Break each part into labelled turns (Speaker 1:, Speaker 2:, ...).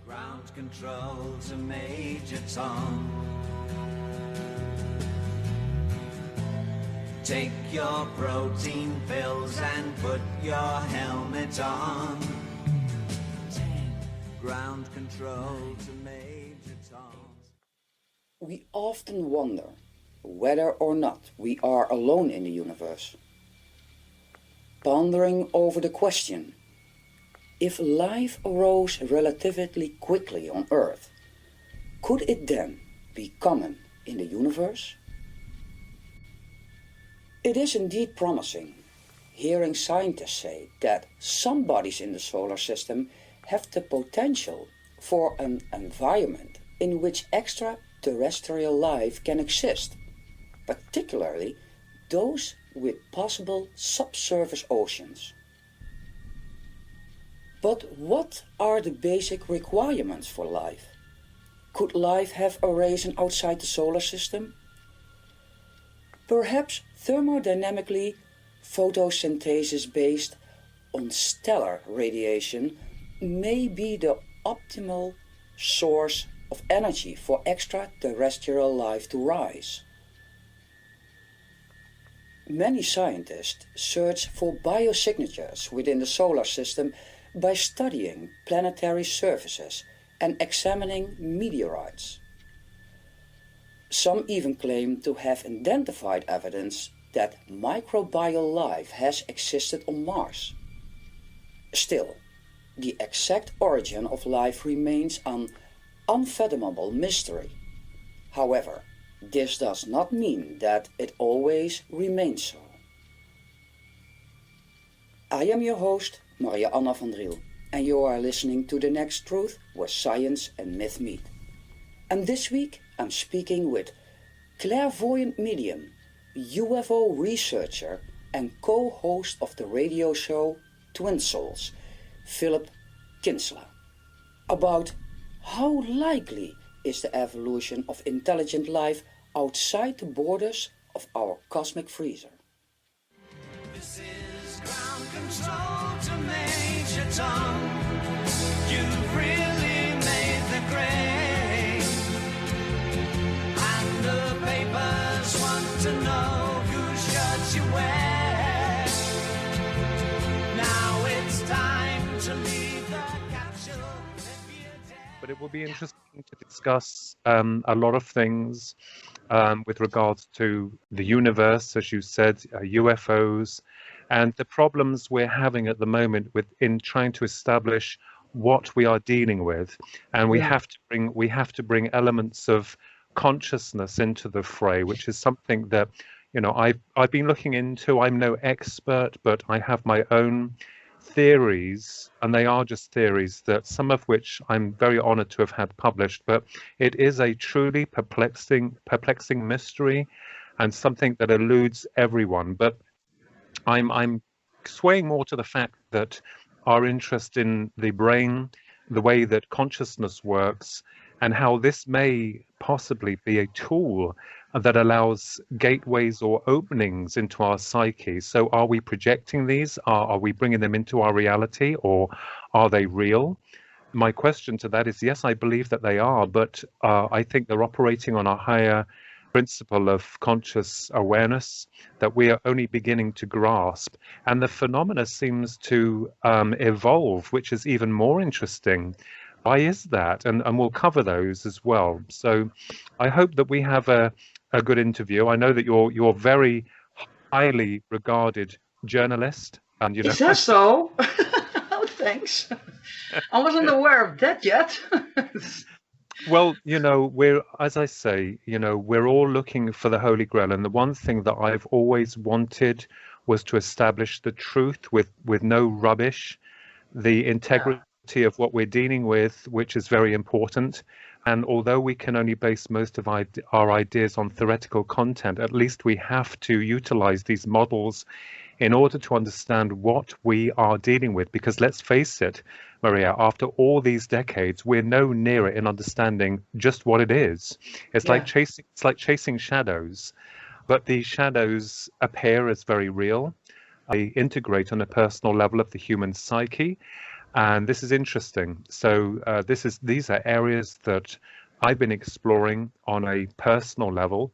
Speaker 1: Ground control to Major Tom. Take your protein pills and put your helmet on. 10. Ground control to Major Tom.
Speaker 2: We often wonder whether or not we are alone in the universe. Pondering over the question, if life arose relatively quickly on Earth, could it then be common in the universe? It is indeed promising, hearing scientists say that some bodies in the solar system have the potential for an environment in which extraterrestrial life can exist, particularly those with possible subsurface oceans. But what are the basic requirements for life? Could life have arisen outside the solar system? Perhaps thermodynamically, photosynthesis based on stellar radiation may be the optimal source of energy for extraterrestrial life to rise. Many scientists search for biosignatures within the solar system by studying planetary surfaces and examining meteorites. Some even claim to have identified evidence that microbial life has existed on Mars. Still, the exact origin of life remains an unfathomable mystery. However, this does not mean that it always remains so. I am your host, Maria Anna van Driel, and you are listening to The Next Truth, where science and myth meet. And this week I'm speaking with clairvoyant medium, UFO researcher and co-host of the radio show Twin Souls, Philip Kinsella, about how likely is the evolution of intelligent life outside the borders of our cosmic freezer.
Speaker 1: This is ground control to Major Tom. You've really made the grade. And the papers want to know whose shirts you wear. Now it's time to leave the capsule if you dare.
Speaker 3: But it will be interesting to discuss a lot of things with regards to the universe, as you said, UFOs, and the problems we're having at the moment in trying to establish what we are dealing with, and we have to bring elements of consciousness into the fray, which is something that I've been looking into. I'm no expert, but I have my own theories, and they are just theories, that some of which I'm very honored to have had published, but it is a truly perplexing mystery and something that eludes everyone. But I'm swaying more to the fact that our interest in the brain, the way that consciousness works, and how this may possibly be a tool that allows gateways or openings into our psyche. So are we projecting these? Are we bringing them into our reality, or are they real? My question to that is, yes, I believe that they are, but I think they're operating on a higher principle of conscious awareness that we are only beginning to grasp. And the phenomena seems to evolve, which is even more interesting. Why is that? And we'll cover those as well. So I hope that we have a good interview. I know that you're very highly regarded journalist. And
Speaker 2: Is that so? Oh, thanks. I wasn't aware of that yet.
Speaker 3: Well, as I say, we're all looking for the Holy Grail. And the one thing that I've always wanted was to establish the truth with no rubbish, the integrity of what we're dealing with, which is very important. And although we can only base most of our ideas on theoretical content, at least we have to utilize these models in order to understand what we are dealing with. Because let's face it, Maria, after all these decades, we're no nearer in understanding just what it is. It's like chasing shadows, but these shadows appear as very real. They integrate on a personal level of the human psyche. And this is interesting. So these are areas that I've been exploring on a personal level,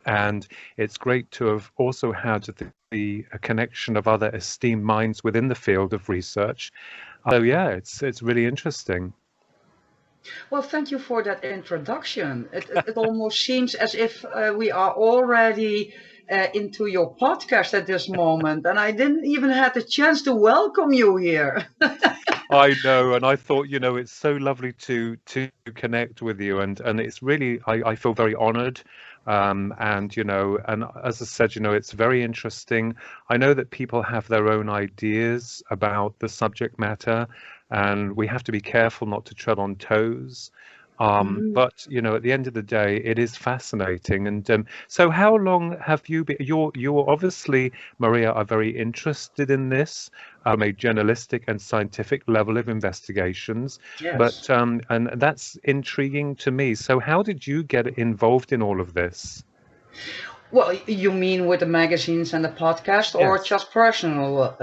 Speaker 3: and it's great to have also had a connection of other esteemed minds within the field of research. So yeah, it's really interesting.
Speaker 4: Well, thank you for that introduction. It almost seems as if we are already into your podcast at this moment, and I didn't even have the chance to welcome you here.
Speaker 3: I know, and I thought, it's so lovely to connect with you, and it's really I feel very honored. And as I said, it's very interesting. I know that people have their own ideas about the subject matter, and we have to be careful not to tread on toes.
Speaker 4: Mhm.
Speaker 3: But at the end of the day, it is fascinating. And so, how long have you been? You're obviously, Maria, are very interested in this from a journalistic and scientific level of investigations.
Speaker 4: Yes.
Speaker 3: But and that's intriguing to me. So, how did you get involved in all of this?
Speaker 4: Well, you mean with the magazines and the podcast, or
Speaker 3: Yes,
Speaker 4: just personal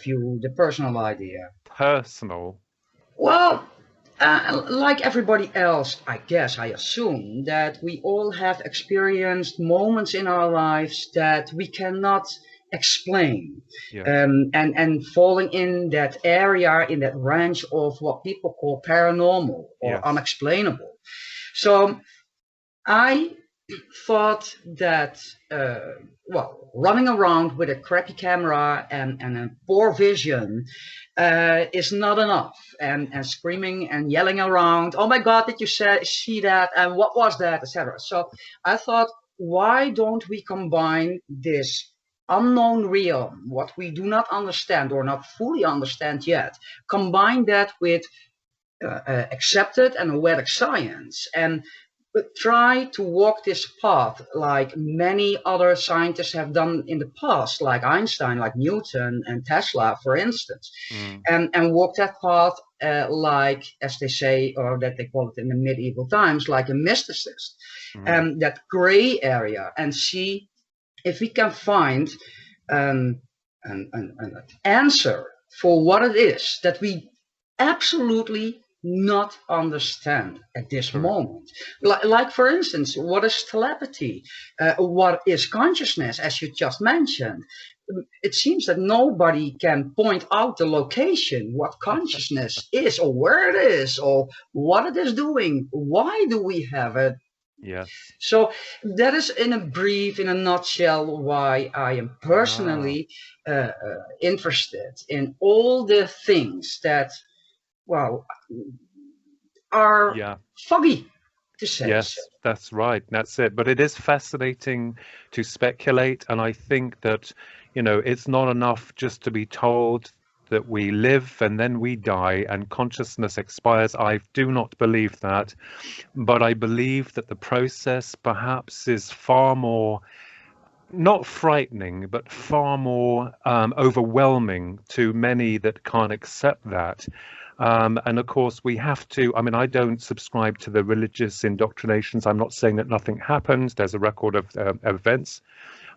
Speaker 4: view, the personal idea?
Speaker 3: personal.
Speaker 4: Well, like everybody else, I guess, I assume that we all have experienced moments in our lives that we cannot explain.
Speaker 3: Yes.
Speaker 4: And falling in that area, in that range of what people call paranormal or
Speaker 3: Yes.
Speaker 4: unexplainable. So I thought that, running around with a crappy camera and a poor vision is not enough. And screaming and yelling around, oh my God, did you see that? And what was that? Etc. So I thought, why don't we combine this unknown realm, what we do not understand or not fully understand yet, combine that with accepted and aware science, and try to walk this path like many other scientists have done in the past, like Einstein, like Newton and Tesla, for instance,
Speaker 3: Mm,
Speaker 4: and walk that path like, as they say, or that they call it in the medieval times, like a mysticist,
Speaker 3: mm.
Speaker 4: that gray area, and see if we can find um, an answer for what it is that we absolutely not understand at this
Speaker 3: Correct.
Speaker 4: moment. Like for instance, what is telepathy? What is consciousness, as you just mentioned? It seems that nobody can point out the location, what consciousness is, or where it is, or what it is doing. Why do we have it?
Speaker 3: Yes.
Speaker 4: So that is in a nutshell, why I am
Speaker 3: Ah,
Speaker 4: personally interested in all the things that, well, are
Speaker 3: yeah.
Speaker 4: foggy, to say so.
Speaker 3: Yes, that's right. That's it. But it is fascinating to speculate. And I think that, it's not enough just to be told that we live and then we die and consciousness expires. I do not believe that. But I believe that the process perhaps is far more, not frightening, but far more overwhelming to many that can't accept that. And of course, we have to. I mean, I don't subscribe to the religious indoctrinations. I'm not saying that nothing happened. There's a record of events.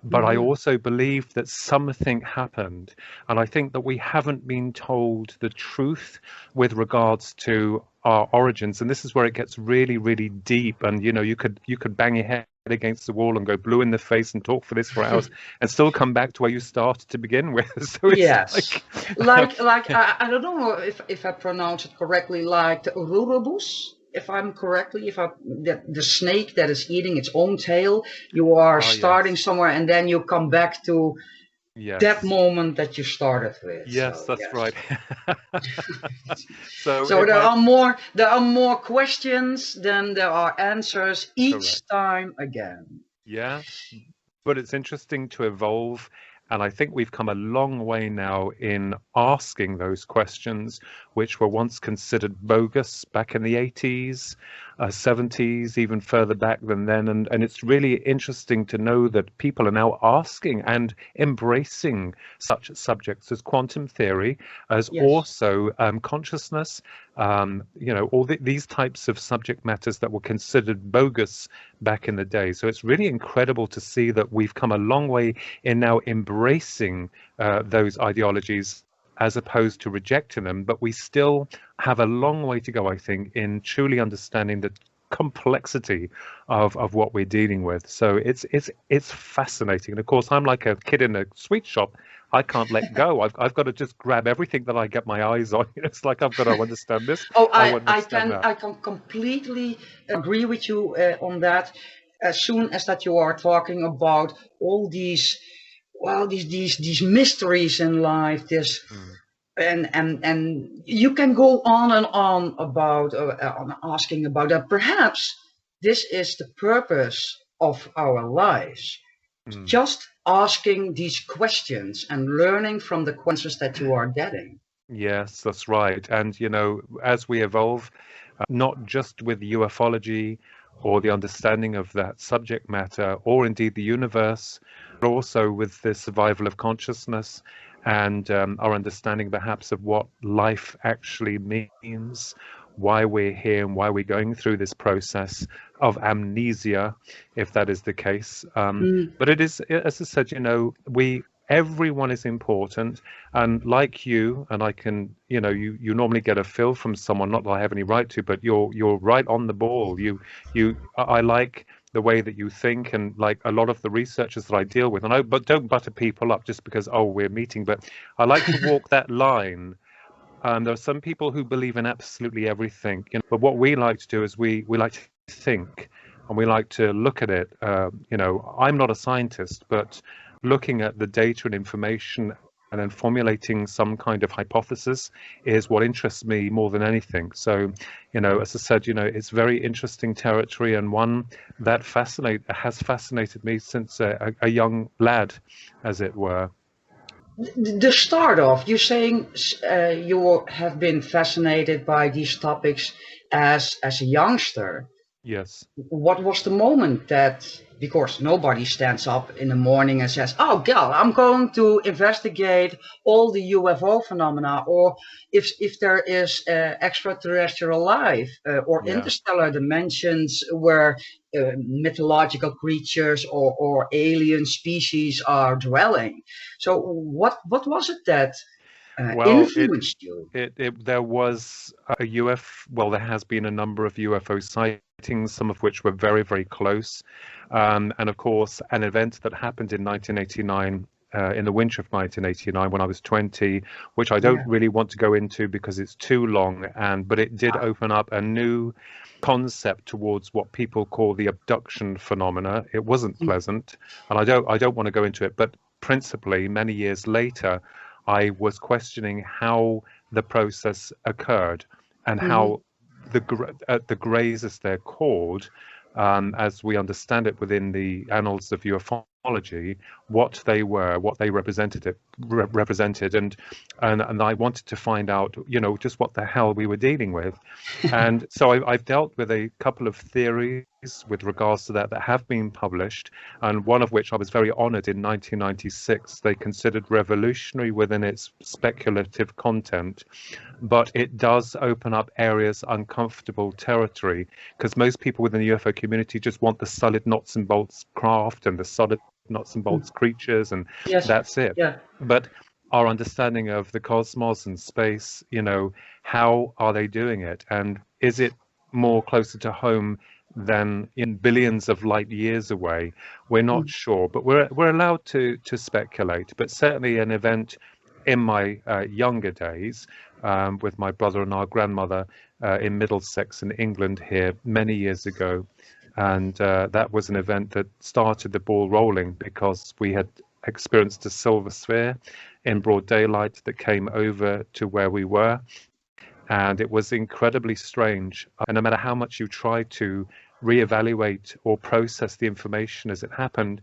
Speaker 3: But I
Speaker 4: Mhm.
Speaker 3: also believe that something happened. And I think that we haven't been told the truth with regards to our origins. And this is where it gets really, really deep. And you could bang your head against the wall and go blue in the face and talk for this for hours and still come back to where you started to begin with. So it's
Speaker 4: Yes,
Speaker 3: like
Speaker 4: like I don't know if I pronounce it correctly, like the Ouroboros, if I'm correctly, if I the snake that is eating its own tail. You are
Speaker 3: ah,
Speaker 4: starting
Speaker 3: yes,
Speaker 4: somewhere and then you come back to that
Speaker 3: yes.
Speaker 4: moment that you started with.
Speaker 3: Yes,
Speaker 4: So
Speaker 3: that's
Speaker 4: yes.
Speaker 3: right. So
Speaker 4: So
Speaker 3: it might
Speaker 4: there are more questions than there are answers each
Speaker 3: correct.
Speaker 4: time again.
Speaker 3: Yeah, but it's interesting to evolve. And I think we've come a long way now in asking those questions, which were once considered bogus back in the 80s, 70s, even further back than then. And it's really interesting to know that people are now asking and embracing such subjects as quantum theory, as
Speaker 4: Yes.
Speaker 3: also consciousness, all these types of subject matters that were considered bogus back in the day. So it's really incredible to see that we've come a long way in now embracing those ideologies as opposed to rejecting them, but we still have a long way to go, I think, in truly understanding the complexity of what we're dealing with. So it's fascinating. And of course, I'm like a kid in a sweet shop. I can't let go. I've got to just grab everything that I get my eyes on. It's like I've got to understand this.
Speaker 4: Oh,
Speaker 3: I want to understand that.
Speaker 4: I can completely agree with you on that. As soon as that you are talking about all these, well, these mysteries in life, this, and you can go on and on about on asking about that. Perhaps this is the purpose of our lives. Just asking these questions and learning from the questions that you are getting.
Speaker 3: Yes, that's right. And, you know, as we evolve, not just with ufology or the understanding of that subject matter, or indeed the universe, but also with the survival of consciousness and our understanding perhaps of what life actually means, why we're here and why we're going through this process of amnesia, if that is the case. But it is, as I said, you know, everyone is important, and like you, and I can, you know, you normally get a feel from someone, not that I have any right to, but you're right on the ball. I like the way that you think, and like a lot of the researchers that I deal with, and but don't butter people up just because, oh, we're meeting, but I like to walk that line. There are some people who believe in absolutely everything, you know, but what we like to do is we like to think, and we like to look at it. You know, I'm not a scientist, but looking at the data and information and then formulating some kind of hypothesis is what interests me more than anything. So, you know, as I said, you know, it's very interesting territory, and one that has fascinated me since a young lad, as it were.
Speaker 4: The start off, you're saying you have been fascinated by these topics as a youngster.
Speaker 3: Yes.
Speaker 4: What was the moment that, because nobody stands up in the morning and says, oh, gal, I'm going to investigate all the UFO phenomena, or if there is extraterrestrial life or interstellar dimensions where mythological creatures or alien species are dwelling. So what was it that influenced you?
Speaker 3: There was a well, there has been a number of UFO sightings, some of which were very, very close. And of course, an event that happened in 1989, in the winter of 1989, when I was 20, which I don't really want to go into because it's too long, but it did open up a new concept towards what people call the abduction phenomena. It wasn't pleasant, and I don't want to go into it, but principally, many years later, I was questioning how the process occurred and how the grays, as they're called, as we understand it within the annals of ufology, what they were, what they represented, and I wanted to find out, you know, just what the hell we were dealing with. And so I've dealt with a couple of theories with regards to that have been published, and one of which I was very honored in 1996 they considered revolutionary within its speculative content, but it does open up areas uncomfortable territory, because most people within the UFO community just want the solid nuts and bolts craft and the solid nuts and bolts creatures, and that's it. But our understanding of the cosmos and space, you know, how are they doing it, and is it more closer to home than in billions of light years away? We're not sure, but we're allowed to speculate. But certainly an event in my younger days, with my brother and our grandmother in Middlesex in England here many years ago, and that was an event that started the ball rolling, because we had experienced a silver sphere in broad daylight that came over to where we were, and it was incredibly strange. And no matter how much you try to reevaluate or process the information as it happened,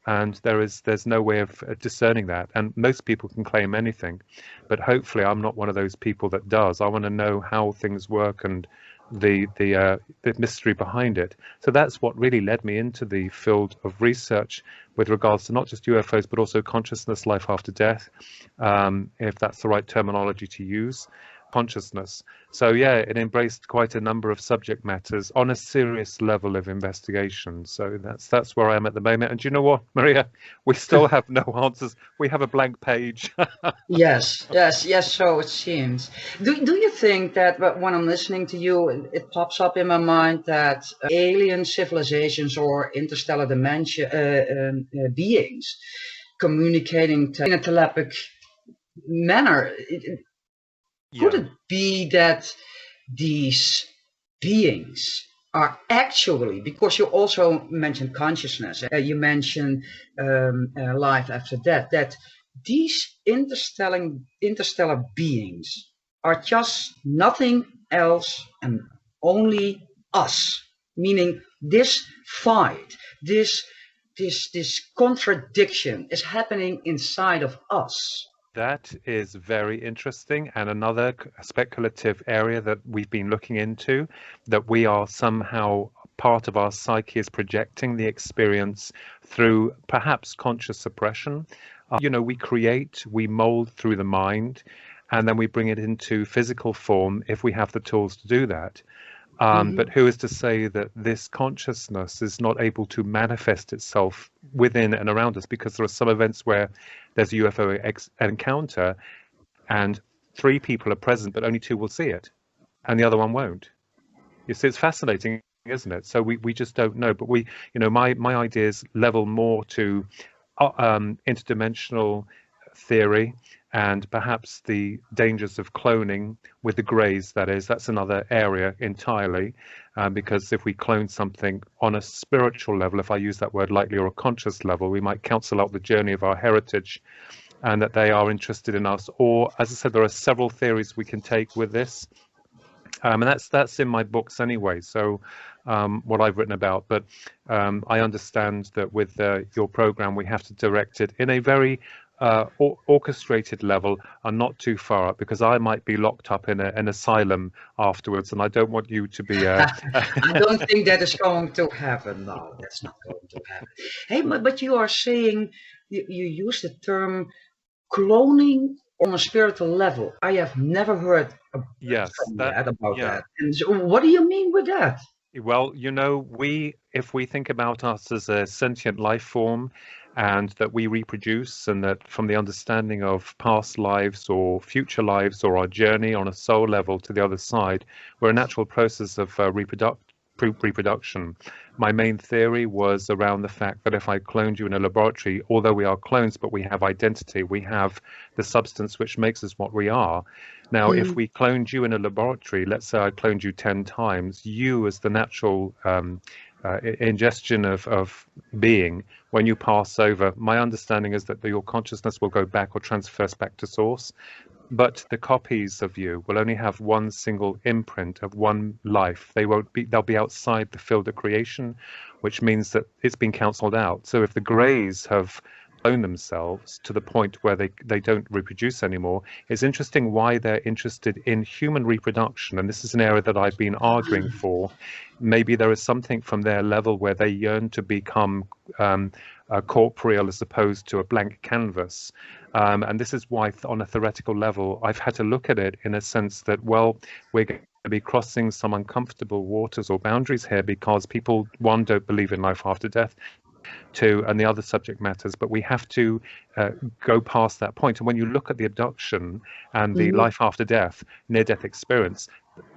Speaker 3: and there's no way of discerning that. And most people can claim anything, but hopefully I'm not one of those people that does. I want to know how things work and the mystery behind it. So that's what really led me into the field of research with regards to not just UFOs, but also consciousness, life after death, if that's the right terminology to use. consciousness. So yeah, it embraced quite a number of subject matters on a serious level of investigation. So that's where I am at the moment. And do you know what, Maria? We still have no answers. We have a blank page.
Speaker 4: Yes, yes, yes. So it seems. Do you think that when I'm listening to you, it pops up in my mind that alien civilizations or interstellar dimension beings communicating in a telepathic manner? Could
Speaker 3: Yeah.
Speaker 4: it be that these beings are actually, because you also mentioned consciousness, you mentioned life after death, that these interstellar beings are just nothing else and only us, meaning this fight, this contradiction is happening inside of us.
Speaker 3: That is very interesting, and another speculative area that we've been looking into, that we are somehow part of our psyche is projecting the experience through perhaps conscious suppression. We create, we mold through the mind, and then we bring it into physical form if we have the tools to do that. But who is to say that this consciousness is not able to manifest itself within and around us? Because there are some events where there's a UFO encounter and 3 people are present, but only 2 will see it and the other one won't. You see, it's fascinating, isn't it? So we just don't know. But my ideas level more to interdimensional theory and perhaps the dangers of cloning with the greys. That's another area entirely, because if we clone something on a spiritual level, if I use that word lightly, or a conscious level, we might cancel out the journey of our heritage and that they are interested in us. Or, as I said, there are several theories we can take with this. And that's in my books anyway, so what I've written about. But I understand that with your program, we have to direct it in a very orchestrated level and not too far up, because I might be locked up in an asylum afterwards, and I don't want you to be.
Speaker 4: I don't think that is going to happen. No, that's not going to happen. Hey, but you are saying you use the term cloning on a spiritual level. I have never heard about that. And so what do you mean with that?
Speaker 3: Well, if we think about us as a sentient life form, and that we reproduce, and that from the understanding of past lives or future lives or our journey on a soul level to the other side, we're a natural process of reproduction. My main theory was around the fact that if I cloned you in a laboratory, although we are clones, but we have identity, we have the substance which makes us what we are. Now, if we cloned you in a laboratory, let's say I cloned you 10 times, you as the natural ingestion of being, when you pass over, my understanding is that your consciousness will go back or transfers back to source. But the copies of you will only have one single imprint of one life. They'll be outside the field of creation, which means that it's been cancelled out. So if the greys have cloned themselves to the point where they don't reproduce anymore, it's interesting why they're interested in human reproduction. And this is an area that I've been arguing for. Maybe there is something from their level where they yearn to become corporeal as opposed to a blank canvas. And this is why, on a theoretical level, I've had to look at it in a sense that, well, we're going to be crossing some uncomfortable waters or boundaries here, because people, one, don't believe in life after death, two, and the other subject matters, but we have to go past that point. And when you look at the abduction and the life after death, near-death experience,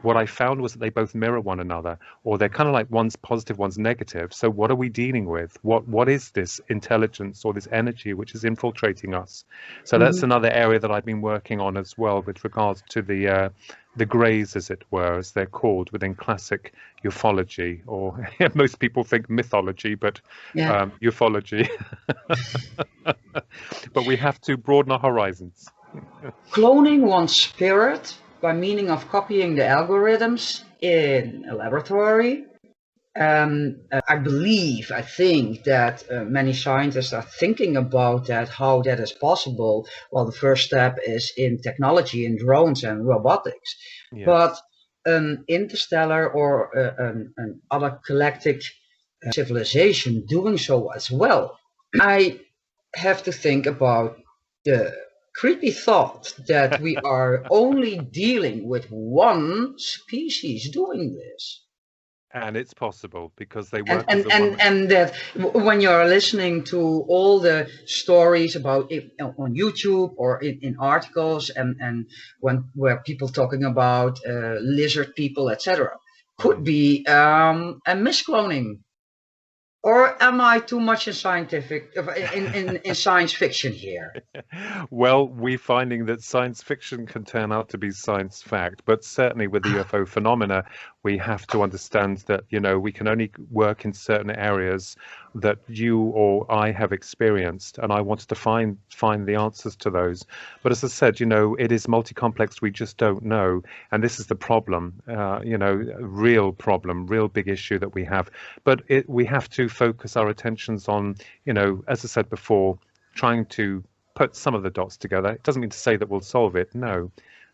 Speaker 3: what I found was that they both mirror one another, or they're kind of like one's positive, one's negative. So what are we dealing with? What is this intelligence or this energy which is infiltrating us? So that's another area that I've been working on as well, with regards to the greys, as it were, as they're called within classic ufology, or most people think mythology, but ufology. But we have to broaden our horizons.
Speaker 4: Cloning one's spirit by meaning of copying the algorithms in a laboratory. I think that many scientists are thinking about that, how that is possible. Well, the first step is in technology, in drones and robotics.
Speaker 3: Yes.
Speaker 4: But an interstellar or an other galactic civilization doing so as well. I have to think about the creepy thought that we are only dealing with one species doing this.
Speaker 3: And it's possible because they
Speaker 4: And
Speaker 3: work as
Speaker 4: and
Speaker 3: a
Speaker 4: and
Speaker 3: one.
Speaker 4: and that when you're listening to all the stories about it on YouTube or in articles, and when where people talking about lizard people, etc., could
Speaker 3: Mm.
Speaker 4: be a miscloning. Or am I too much in scientific in science fiction here?
Speaker 3: Well, we're finding that science fiction can turn out to be science fact, but certainly with the UFO phenomena, we have to understand that, we can only work in certain areas that you or I have experienced, and I wanted to find the answers to those. But as I said, it is multi-complex, we just don't know, and this is the problem, real problem, real big issue that we have. But we have to focus our attentions on, as I said before, trying to put some of the dots together. It doesn't mean to say that we'll solve it, no.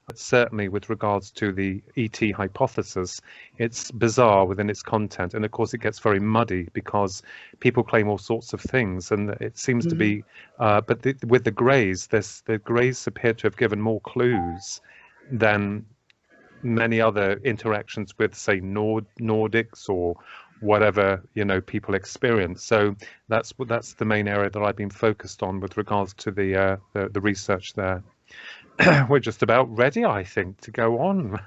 Speaker 3: But certainly with regards to the ET hypothesis, it's bizarre within its content. And of course, it gets very muddy because people claim all sorts of things. And it seems to be, with the Greys, the Greys appear to have given more clues than many other interactions with, say, Nordics or whatever people experience. So that's the main area that I've been focused on with regards to the research there. We're just about ready, I think, to go on.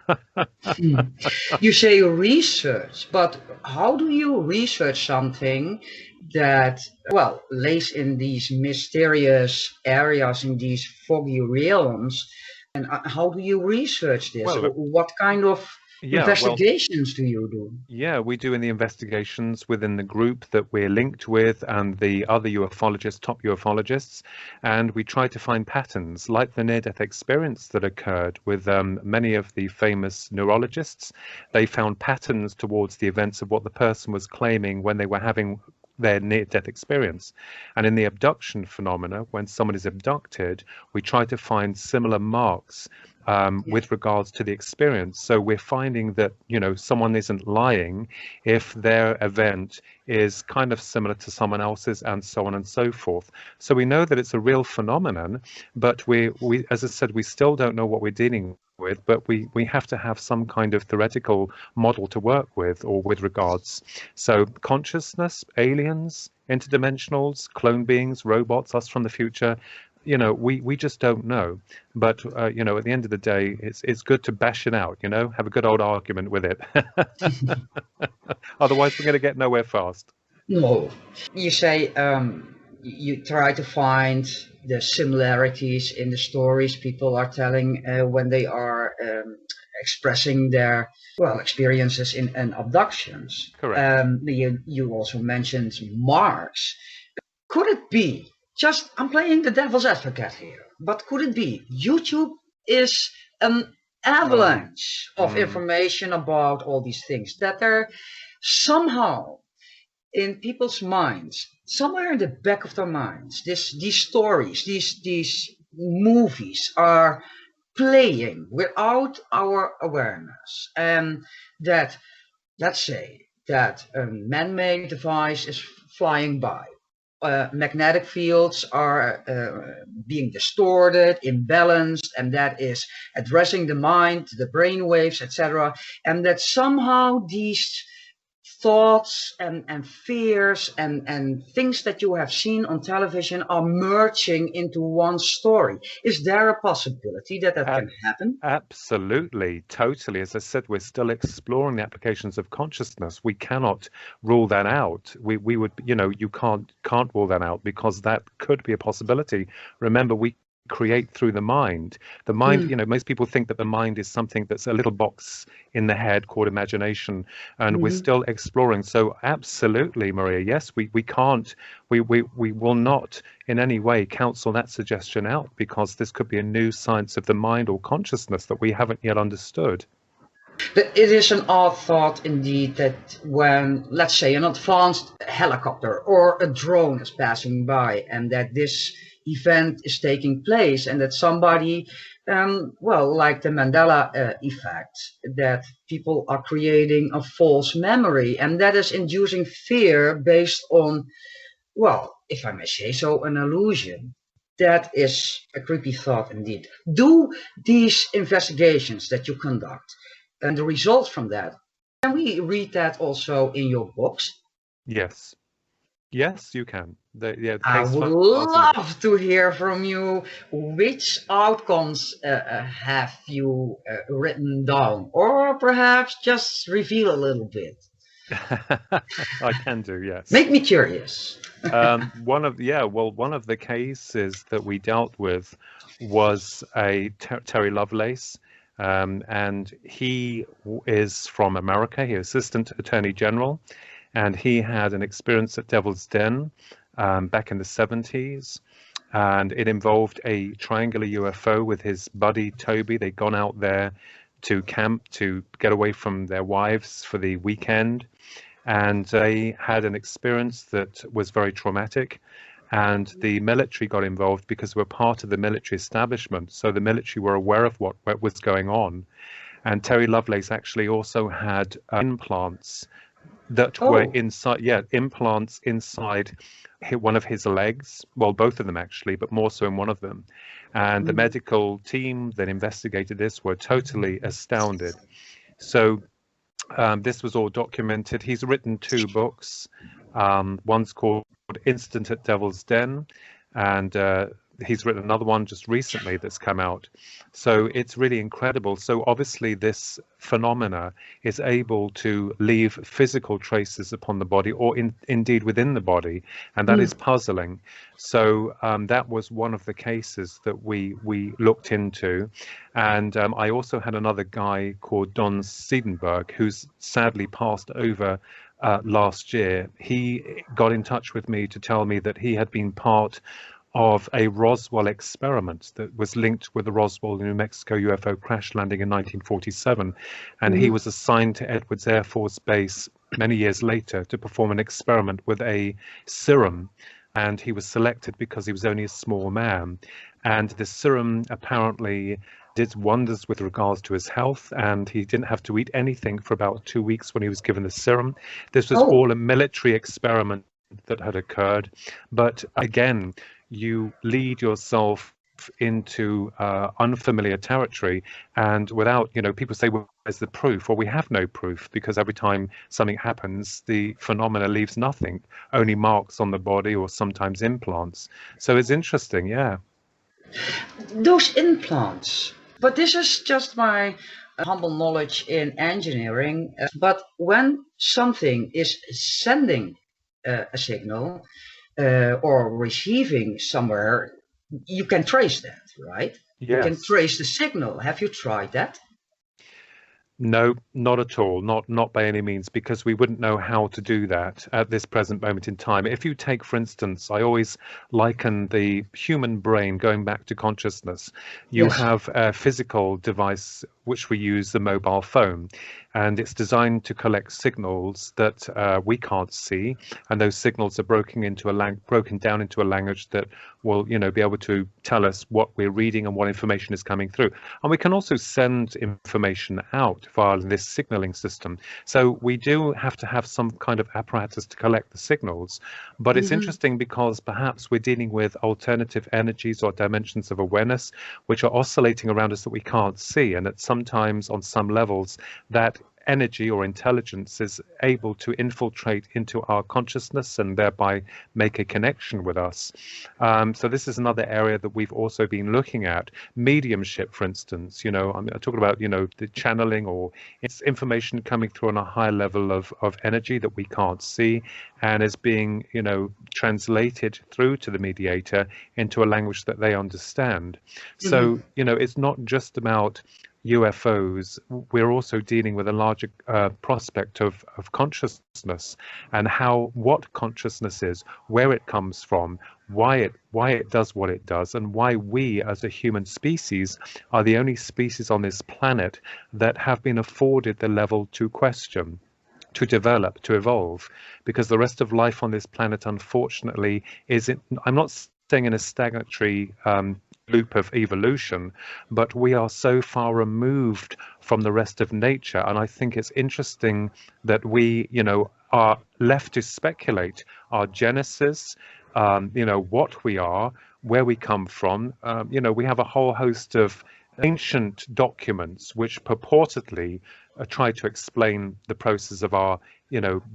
Speaker 4: You say research, but how do you research something that, well, lays in these mysterious areas, in these foggy realms? And how do you research this?
Speaker 3: Well,
Speaker 4: What kind of
Speaker 3: yeah, well,
Speaker 4: investigations do you do?
Speaker 3: yeah, we do in the investigations within the group that we're linked with and the other ufologists, top ufologists, and we try to find patterns like the near-death experience that occurred with many of the famous neurologists. They found patterns towards the events of what the person was claiming when they were having their near-death experience. And in the abduction phenomena, when someone is abducted, we try to find similar marks with regards to the experience. So we're finding that, someone isn't lying if their event is kind of similar to someone else's, and so on and so forth. So we know that it's a real phenomenon, but we as I said, we still don't know what we're dealing with, but we have to have some kind of theoretical model to work with, or with regards. So consciousness, aliens, interdimensionals, clone beings, robots, us from the future, we just don't know. But at the end of the day, it's good to bash it out, have a good old argument with it. Otherwise we're going to get nowhere fast.
Speaker 4: No, you say you try to find the similarities in the stories people are telling when they are expressing their experiences in abductions.
Speaker 3: Correct.
Speaker 4: You also mentioned marks. Could it be, just I'm playing the devil's advocate here, but could it be YouTube is an avalanche of information about all these things that they're somehow in people's minds, somewhere in the back of their minds, these stories, these movies are playing without our awareness, and that, let's say that a man-made device is flying by. Magnetic fields are being distorted, imbalanced, and that is addressing the mind, the brain waves, etc. And that somehow these thoughts and fears and things that you have seen on television are merging into one story. Is there a possibility that can happen?
Speaker 3: Absolutely, totally. As I said, we're still exploring the applications of consciousness. We cannot rule that out. We would, you can't rule that out, because that could be a possibility. Remember, we create through the mind. The mind, most people think that the mind is something that's a little box in the head called imagination, and we're still exploring. So absolutely, Maria, yes, we will not in any way counsel that suggestion out, because this could be a new science of the mind or consciousness that we haven't yet understood.
Speaker 4: It is an odd thought indeed that when, let's say, an advanced helicopter or a drone is passing by, and that this event is taking place, and that somebody, like the Mandela effect, that people are creating a false memory, and that is inducing fear based on, if I may say so, an illusion. That is a creepy thought indeed. Do these investigations that you conduct and the results from that, can we read that also in your books?
Speaker 3: Yes. Yes, you can. The
Speaker 4: I
Speaker 3: case
Speaker 4: would
Speaker 3: files in the book.
Speaker 4: love to hear from you. Which outcomes have you written down? Or perhaps just reveal a little bit.
Speaker 3: I can do, yes.
Speaker 4: Make me curious.
Speaker 3: One of the cases that we dealt with was Terry Lovelace, and he is from America. He is Assistant Attorney General, and he had an experience at Devil's Den back in the 70s, and it involved a triangular UFO with his buddy Toby. They'd gone out there to camp to get away from their wives for the weekend, and they had an experience that was very traumatic, and the military got involved because we were part of the military establishment, so the military were aware of what was going on. And Terry Lovelace actually also had implants that were implants inside one of his legs, well, both of them actually, but more so in one of them. And the medical team that investigated this were totally astounded. So this was all documented. He's written 2 books. One's called Incident at Devil's Den, and he's written another one just recently that's come out. So it's really incredible. So obviously this phenomena is able to leave physical traces upon the body, or indeed within the body, and that is puzzling. So that was one of the cases that we looked into. And I also had another guy called Don Siedenberg, who's sadly passed over last year. He got in touch with me to tell me that he had been part of a Roswell experiment that was linked with the Roswell, New Mexico UFO crash landing in 1947. And he was assigned to Edwards Air Force Base many years later to perform an experiment with a serum. And he was selected because he was only a small man. And the serum apparently did wonders with regards to his health, and he didn't have to eat anything for about 2 weeks when he was given the serum. This was all a military experiment that had occurred. But again, you lead yourself into unfamiliar territory, and without, people say, well, where's the proof? Well, we have no proof, because every time something happens, the phenomena leaves nothing, only marks on the body or sometimes implants. So it's interesting, yeah.
Speaker 4: Those implants, but this is just my humble knowledge in engineering, but when something is sending a signal or receiving somewhere, you can trace that, right?
Speaker 3: Yes.
Speaker 4: You can trace the signal. Have you tried that?
Speaker 3: No, not at all. Not by any means, because we wouldn't know how to do that at this present moment in time. If you take, for instance, I always liken the human brain going back to consciousness. You have a physical device, which we use, the mobile phone, and it's designed to collect signals that we can't see, and those signals are broken down into a language that will, be able to tell us what we're reading and what information is coming through. And we can also send information out via this signaling system. So we do have to have some kind of apparatus to collect the signals. But it's interesting because perhaps we're dealing with alternative energies or dimensions of awareness which are oscillating around us that we can't see, and that sometimes on some levels that energy or intelligence is able to infiltrate into our consciousness and thereby make a connection with us. So this is another area that we've also been looking at. Mediumship, for instance, I'm talking about, the channeling, or it's information coming through on a high level of energy that we can't see, and is being, translated through to the mediator into a language that they understand. So, it's not just about UFOs. We're also dealing with a larger prospect of consciousness, and what consciousness is, where it comes from, why it does what it does, and why we as a human species are the only species on this planet that have been afforded the level to question, to develop, to evolve, because the rest of life on this planet, unfortunately, I'm not saying in a stagnatory loop of evolution, but we are so far removed from the rest of nature. And I think it's interesting that we, are left to speculate our genesis, what we are, where we come from. We have a whole host of ancient documents which purportedly try to explain the process of our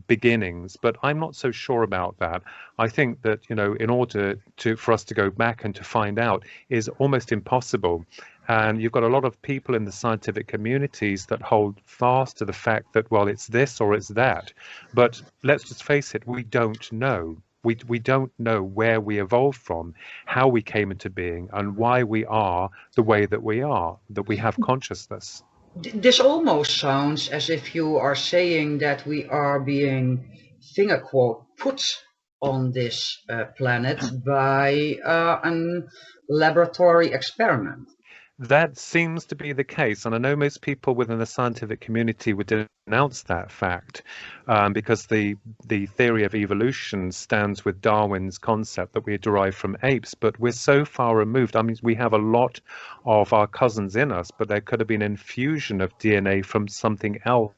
Speaker 3: beginnings, but I'm not so sure about that. I think that in order for us to go back and to find out is almost impossible. And you've got a lot of people in the scientific communities that hold fast to the fact that, well, it's this or it's that. But let's just face it, we don't know. We don't know where we evolved from, how we came into being, and why we are the way that we are, that we have consciousness.
Speaker 4: This almost sounds as if you are saying that we are being, finger quote, put on this planet by an laboratory experiment.
Speaker 3: That seems to be the case, and I know most people within the scientific community would denounce that fact, because the theory of evolution stands with Darwin's concept that we are derived from apes, but we're so far removed. I mean, we have a lot of our cousins in us, but there could have been an infusion of DNA from something else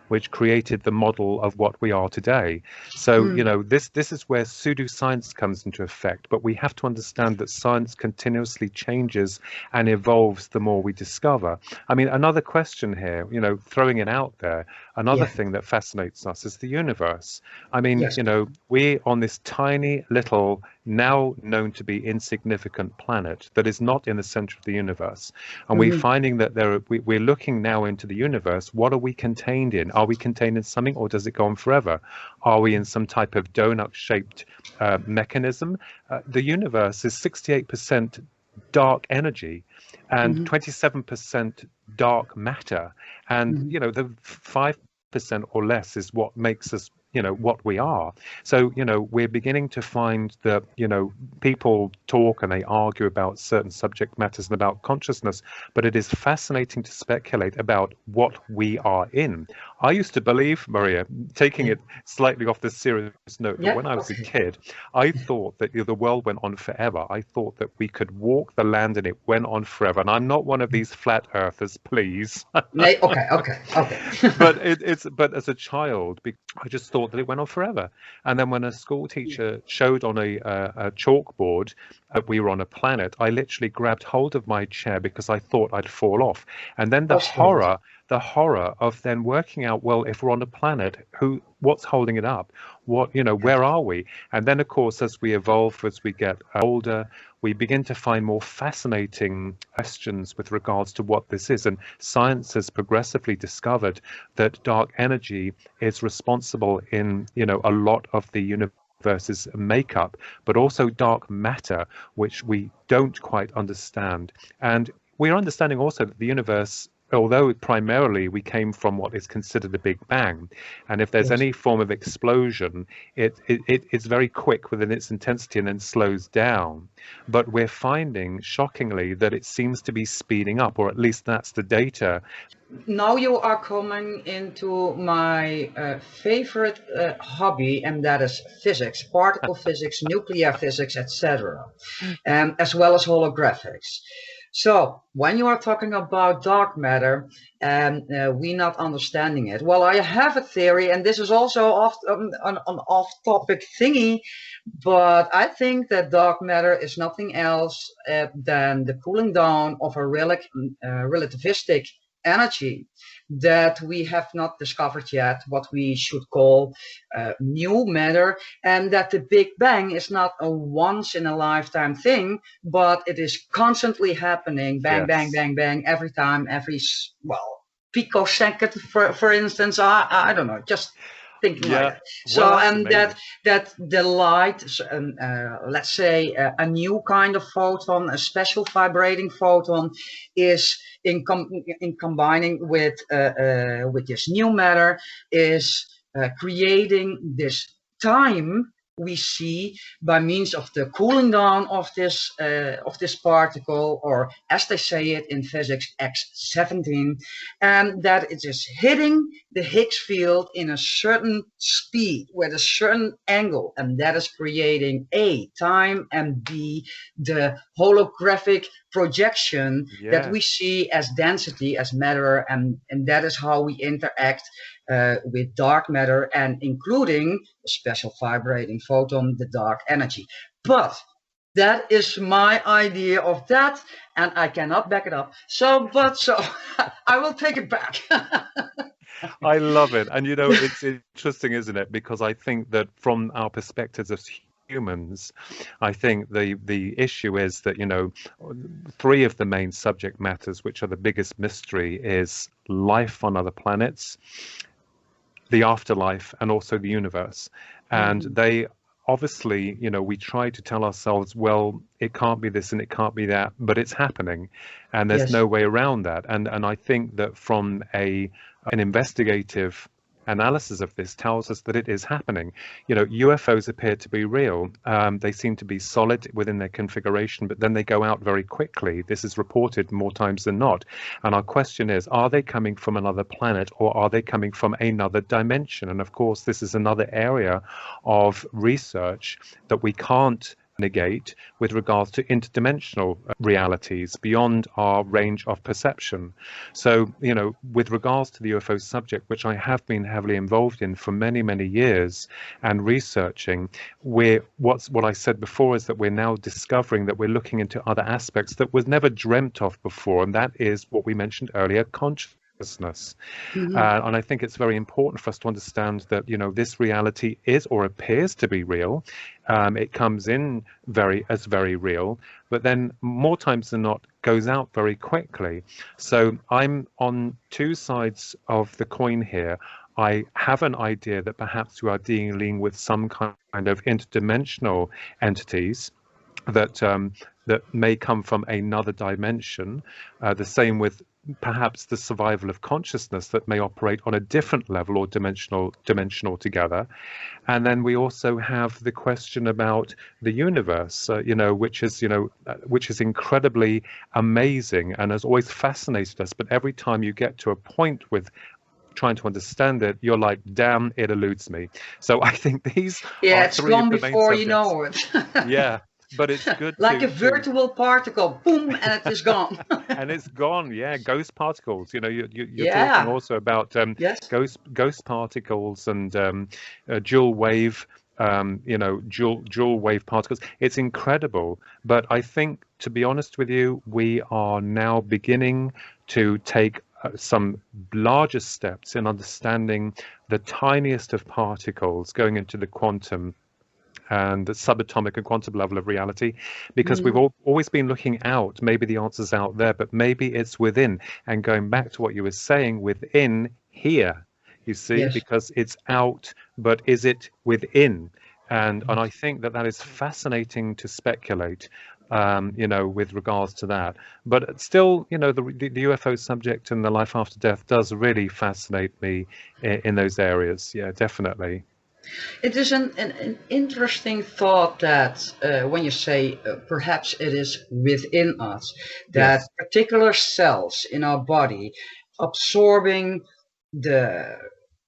Speaker 3: which created the model of what we are today. So, this is where pseudoscience comes into effect, but we have to understand that science continuously changes and evolves the more we discover. I mean, another question here, throwing it out there, another thing that fascinates us is the universe. I mean, we're on this tiny little, now known to be insignificant planet that is not in the center of the universe. And we're finding that we're looking now into the universe. What are we contained in? Are we contained in something, or does it go on forever? Are we in some type of donut-shaped mechanism? The universe is 68% dark energy and 27% dark matter. And, the 5% or less is what makes us what we are. So we're beginning to find that people talk and they argue about certain subject matters and about consciousness, but it is fascinating to speculate about what we are in. I used to believe, Maria, taking it slightly off the serious note, that when I was a kid, I thought that the world went on forever. I thought that we could walk the land and it went on forever. And I'm not one of these flat earthers, please.
Speaker 4: Okay.
Speaker 3: But as a child, I just thought that it went on forever. And then when a school teacher showed on a chalkboard that we were on a planet, I literally grabbed hold of my chair because I thought I'd fall off. And then the horror of then working out, well, if we're on a planet, what's holding it up? Where are we? And then, of course, as we evolve, as we get older, we begin to find more fascinating questions with regards to what this is. And science has progressively discovered that dark energy is responsible in, a lot of the universe's makeup, but also dark matter, which we don't quite understand. And we're understanding also that the universe, although primarily we came from what is considered the Big Bang, and if there's any form of explosion, it's very quick within its intensity and then slows down. But we're finding, shockingly, that it seems to be speeding up, or at least that's the data.
Speaker 4: Now you are coming into my favorite hobby, and that is physics, particle physics, nuclear physics, etc., as well as holographics. So when you are talking about dark matter and we not understanding it, well, I have a theory, and this is also an off-topic thingy, but I think that dark matter is nothing else than the cooling down of a relativistic energy that we have not discovered yet, what we should call new matter, and that the Big Bang is not a once in a lifetime thing, but it is constantly happening, bang, bang, bang, bang, every time, every, picosecond, for instance. I don't know, just thinking like that. So, and that the light, let's say a new kind of photon, a special vibrating photon, is in combining with this new matter, is creating this time we see by means of the cooling down of this particle, or as they say it in physics, X17, and that it is hitting the Higgs field in a certain speed with a certain angle, and that is creating A, time, and B, the holographic projection that we see as density, as matter, and that is how we interact with dark matter, and including a special vibrating photon, the dark energy. But That is my idea of that, and I cannot back it up. So I will take it back.
Speaker 3: I love it. And it's interesting, isn't it? Because I think that from our perspectives as humans, I think the issue is that, three of the main subject matters, which are the biggest mystery, is life on other planets, the afterlife, and also the universe. And they obviously, we try to tell ourselves, well, it can't be this and it can't be that, but it's happening, and there's
Speaker 4: Yes.
Speaker 3: no way around that. And I think that from an investigative analysis of this tells us that it is happening. UFOs appear to be real. They seem to be solid within their configuration, but then they go out very quickly. This is reported more times than not. And our question is, are they coming from another planet, or are they coming from another dimension? And of course, this is another area of research that we can't negate with regards to interdimensional realities beyond our range of perception. So, with regards to the UFO subject, which I have been heavily involved in for many, many years and researching, what I said before is that we're now discovering that we're looking into other aspects that was never dreamt of before, and that is what we mentioned earlier, consciousness. And I think it's very important for us to understand that, this reality is or appears to be real. It comes in very real, but then more times than not goes out very quickly. So I'm on two sides of the coin here. I have an idea that perhaps we are dealing with some kind of interdimensional entities that may come from another dimension. The same with perhaps the survival of consciousness that may operate on a different level or dimension altogether. And then we also have the question about the universe, which is incredibly amazing and has always fascinated us. But every time you get to a point with trying to understand it, you're like, damn, it eludes me. So I think these
Speaker 4: Yeah,
Speaker 3: are
Speaker 4: it's
Speaker 3: three
Speaker 4: gone
Speaker 3: of the main
Speaker 4: before
Speaker 3: subjects.
Speaker 4: you know it.
Speaker 3: Yeah, but it's good
Speaker 4: Like
Speaker 3: to
Speaker 4: a virtual particle, boom, and it is gone.
Speaker 3: and it's gone. Yeah, ghost particles. You're talking
Speaker 4: Yeah.
Speaker 3: also about
Speaker 4: Yes.
Speaker 3: ghost particles and dual wave, dual wave particles. It's incredible. But I think, to be honest with you, we are now beginning to take some larger steps in understanding the tiniest of particles going into the quantum and the subatomic and quantum level of reality, because we've always been looking out. Maybe the answer's out there, but maybe it's within. And going back to what you were saying, within here, you see,
Speaker 4: Yes.
Speaker 3: because it's out, but is it within? And I think that is fascinating to speculate, with regards to that. But still, the UFO subject and the life after death does really fascinate me in those areas. Yeah, definitely.
Speaker 4: It is an interesting thought that when you say perhaps it is within us, that
Speaker 3: Yes.
Speaker 4: particular cells in our body absorbing the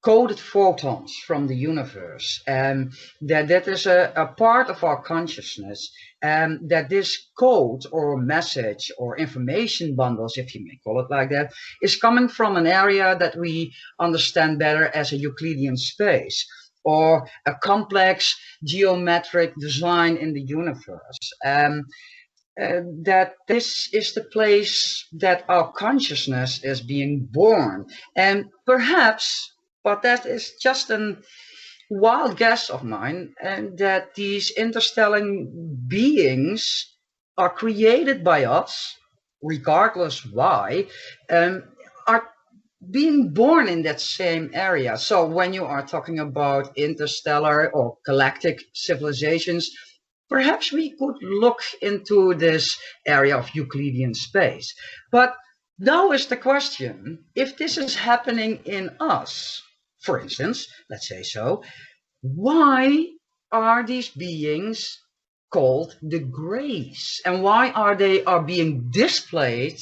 Speaker 4: coded photons from the universe, and that is a part of our consciousness, and that this code or message or information bundles, if you may call it like that, is coming from an area that we understand better as a Euclidean space, or a complex geometric design in the universe. That this is the place that our consciousness is being born. And perhaps, but that is just a wild guess of mine, and that these interstellar beings are created by us, regardless why, are being born in that same area. So when you are talking about interstellar or galactic civilizations, perhaps we could look into this area of Euclidean space. But now is the question, if this is happening in us, for instance, let's say so, why are these beings called the Greys? And why are they being displayed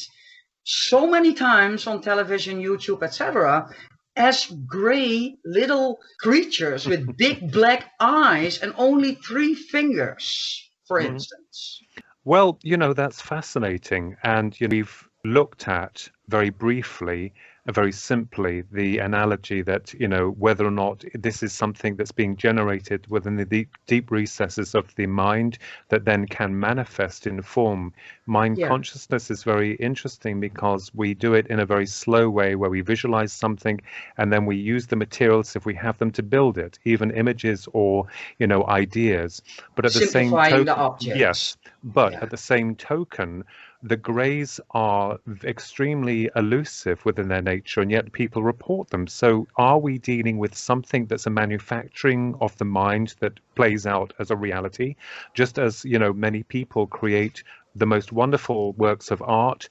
Speaker 4: so many times on television, YouTube, etc., as gray little creatures with big black eyes and only 3 fingers, for
Speaker 3: Mhm.
Speaker 4: instance?
Speaker 3: Well, that's fascinating. And we've looked at very briefly very simply the analogy that, whether or not this is something that's being generated within the deep recesses of the mind that then can manifest in form. Mind consciousness is very interesting because we do it in a very slow way where we visualize something and then we use the materials if we have them to build it, even images or, ideas. But at the same
Speaker 4: Simplifying the
Speaker 3: token,
Speaker 4: objects.
Speaker 3: yes, but at the same token, the greys are extremely elusive within their nature, and yet people report them. So are we dealing with something that's a manufacturing of the mind that plays out as a reality, just as, many people create the most wonderful works of art,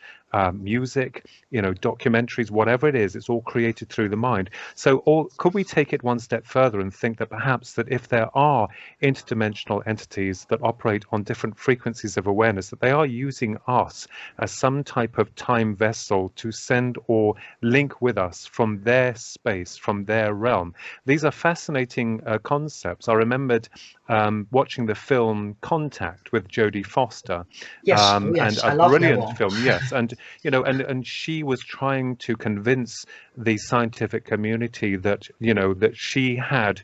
Speaker 3: music, documentaries, whatever it is, it's all created through the mind. So could we take it one step further and think that perhaps that if there are interdimensional entities that operate on different frequencies of awareness, that they are using us as some type of time vessel to send or link with us from their space, from their realm? These are fascinating concepts. I remembered watching the film Contact with Jodie Foster.
Speaker 4: Yes,
Speaker 3: And
Speaker 4: I
Speaker 3: a
Speaker 4: love that
Speaker 3: brilliant
Speaker 4: one.
Speaker 3: film, yes. And and she was trying to convince the scientific community that that she had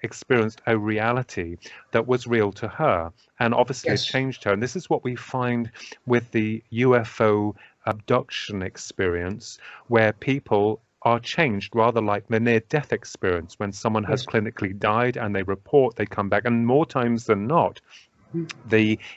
Speaker 3: experienced a reality that was real to her, and obviously it changed her. And this is what we find with the UFO abduction experience, where people are changed, rather like the near-death experience when someone has clinically died and they report, they come back, and more times than not,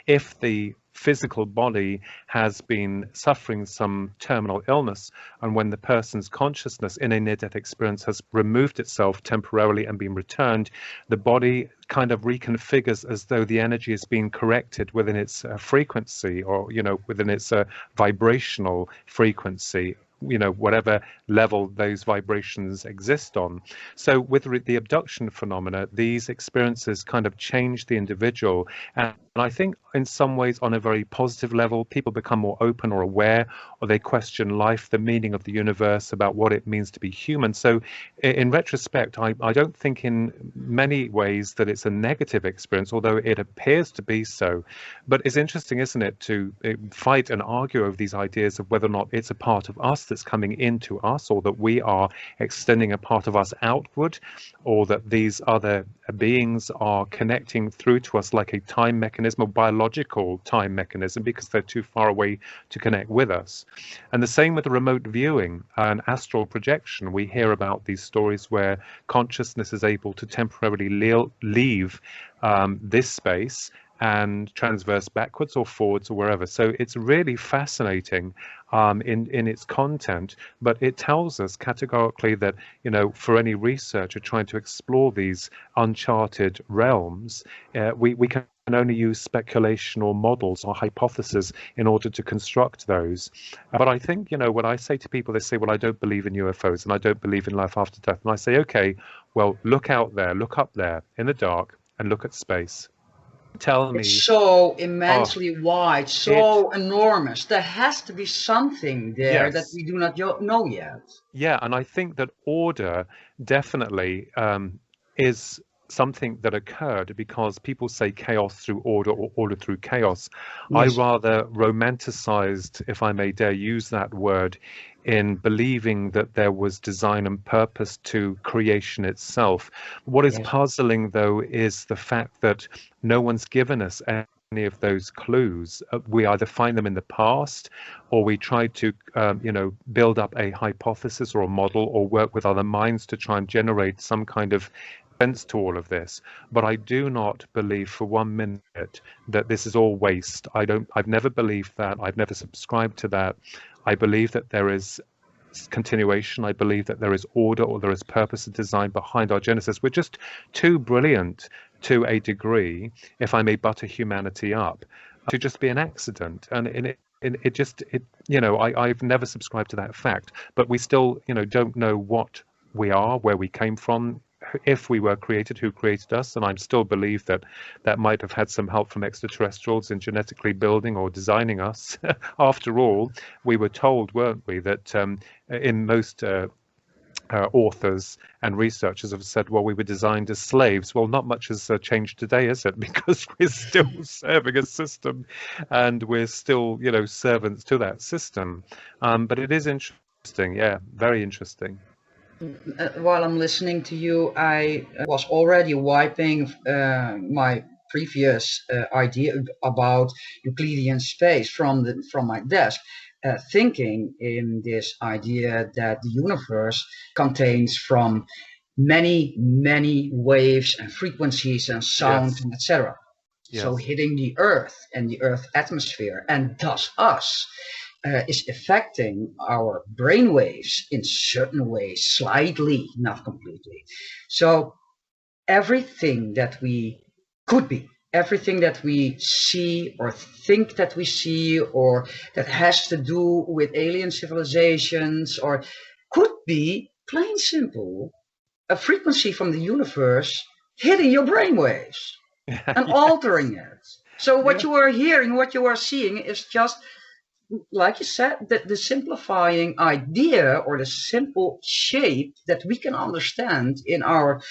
Speaker 3: if the physical body has been suffering some terminal illness, and when the person's consciousness in a near-death experience has removed itself temporarily and been returned, the body kind of reconfigures as though the energy is being corrected within its frequency, or within its vibrational frequency, whatever level those vibrations exist on. So with the abduction phenomena, these experiences kind of change the individual. And I think in some ways, on a very positive level, people become more open or aware, or they question life, the meaning of the universe, about what it means to be human. So in retrospect, I don't think in many ways that it's a negative experience, although it appears to be so. But it's interesting, isn't it, to fight and argue over these ideas of whether or not it's a part of us that's coming into us, or that we are extending a part of us outward, or that these other beings are connecting through to us like a time mechanism, a biological time mechanism, because they're too far away to connect with us. And the same with the remote viewing and astral projection. We hear about these stories where consciousness is able to temporarily leave this space and transverse backwards or forwards or wherever. So it's really fascinating in its content, but it tells us categorically that, for any researcher trying to explore these uncharted realms, we can only use speculation or models or hypotheses in order to construct those. But I think, when I say to people, they say, well, I don't believe in UFOs and I don't believe in life after death. And I say, okay, well, look out there, look up there in the dark and look at space. Tell me.
Speaker 4: It's so immensely wide, so enormous. There has to be something there that we do not know yet.
Speaker 3: Yeah, and I think that order definitely is something that occurred, because people say chaos through order or order through chaos. Yes. I rather romanticized, if I may dare use that word, in believing that there was design and purpose to creation itself. What is puzzling, though, is the fact that no one's given us any of those clues. We either find them in the past, or we try to build up a hypothesis or a model, or work with other minds to try and generate some kind of sense to all of this. But I do not believe for 1 minute that this is all waste. I've never believed that. I've never subscribed to that. I believe that there is continuation. I believe that there is order, or there is purpose and design behind our genesis. We're just too brilliant to a degree, if I may butter humanity up, to just be an accident. And I've never subscribed to that fact. But we still, don't know what we are, where we came from, if we were created, who created us. And I still believe that might have had some help from extraterrestrials in genetically building or designing us. After all, we were told, weren't we, that in most authors and researchers have said, well, we were designed as slaves. Well, not much has changed today, is it? Because we're still serving a system, and we're still, servants to that system. But it is interesting Interesting. Yeah, very interesting.
Speaker 4: While I'm listening to you, I was already wiping my previous idea about Euclidean space from my desk, thinking in this idea that the universe contains from many waves and frequencies and sound
Speaker 3: Yes.
Speaker 4: and etc. So
Speaker 3: Yes.
Speaker 4: hitting the Earth and the Earth atmosphere and thus us is affecting our brain waves in certain ways, slightly, not completely. So everything that we could be, everything that we see or think that we see, or that has to do with alien civilizations, or could be plain simple a frequency from the universe hitting your brain waves and
Speaker 3: Yeah.
Speaker 4: altering it. So what
Speaker 3: Yeah.
Speaker 4: you are hearing, what you are seeing is just, like you said, the simplifying idea or the simple shape that we can understand in our